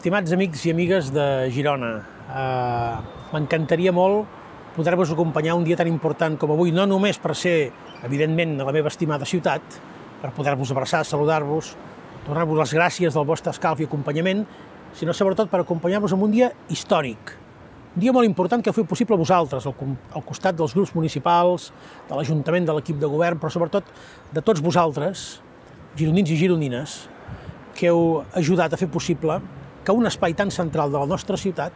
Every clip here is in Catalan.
Estimats amics i amigues de Girona, m'encantaria molt poder-vos acompanyar un dia tan important com avui, no només per ser, evidentment, a la meva estimada ciutat, per poder-vos abraçar, saludar-vos, donar-vos les gràcies del vostre escalf i acompanyament, sinó sobretot per acompanyar-vos en un dia històric. Un dia molt important que feu possible vosaltres, al costat dels grups municipals, de l'Ajuntament, de l'equip de govern, però sobretot de tots vosaltres, gironins i gironines, que heu ajudat a fer possible que un espai tan central de la nostra ciutat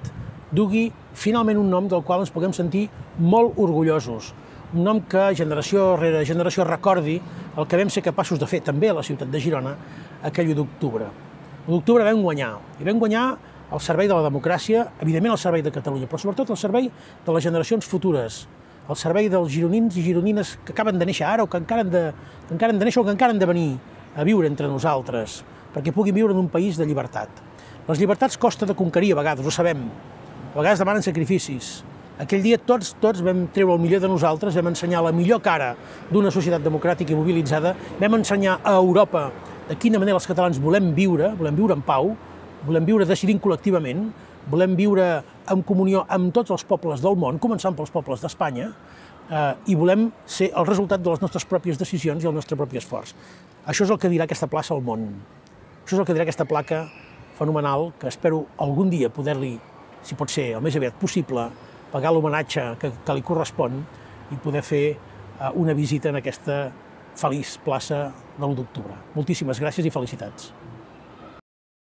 dugui finalment un nom del qual ens puguem sentir molt orgullosos. Un nom que generació rere generació recordi el que vam ser capaços de fer també a la ciutat de Girona aquell 1 d'octubre. L'1 d'octubre vam guanyar, i vam guanyar al servei de la democràcia, evidentment al servei de Catalunya, però sobretot al servei de les generacions futures, al servei dels gironins i gironines que acaben de néixer ara o que encara han de néixer o que encara han de venir a viure entre nosaltres, perquè puguin viure en un país de llibertat. Les llibertats costa de conquerir a vegades, ho sabem. A vegades demanen sacrificis. Aquell dia tots vam treure el millor de nosaltres, vam ensenyar la millor cara d'una societat democràtica i mobilitzada, vam ensenyar a Europa de quina manera els catalans volem viure en pau, volem viure decidint col·lectivament, volem viure en comunió amb tots els pobles del món, començant pels pobles d'Espanya, i volem ser el resultat de les nostres pròpies decisions i el nostre propi esforç. Això és el que dirà aquesta plaça al món. Això és el que dirà aquesta placa fenomenal que espero algun dia poder-li, si pot ser el més aviat possible, pagar l'homenatge que li correspon i poder fer una visita en aquesta feliç plaça de l'1 d'octubre. Moltíssimes gràcies i felicitats.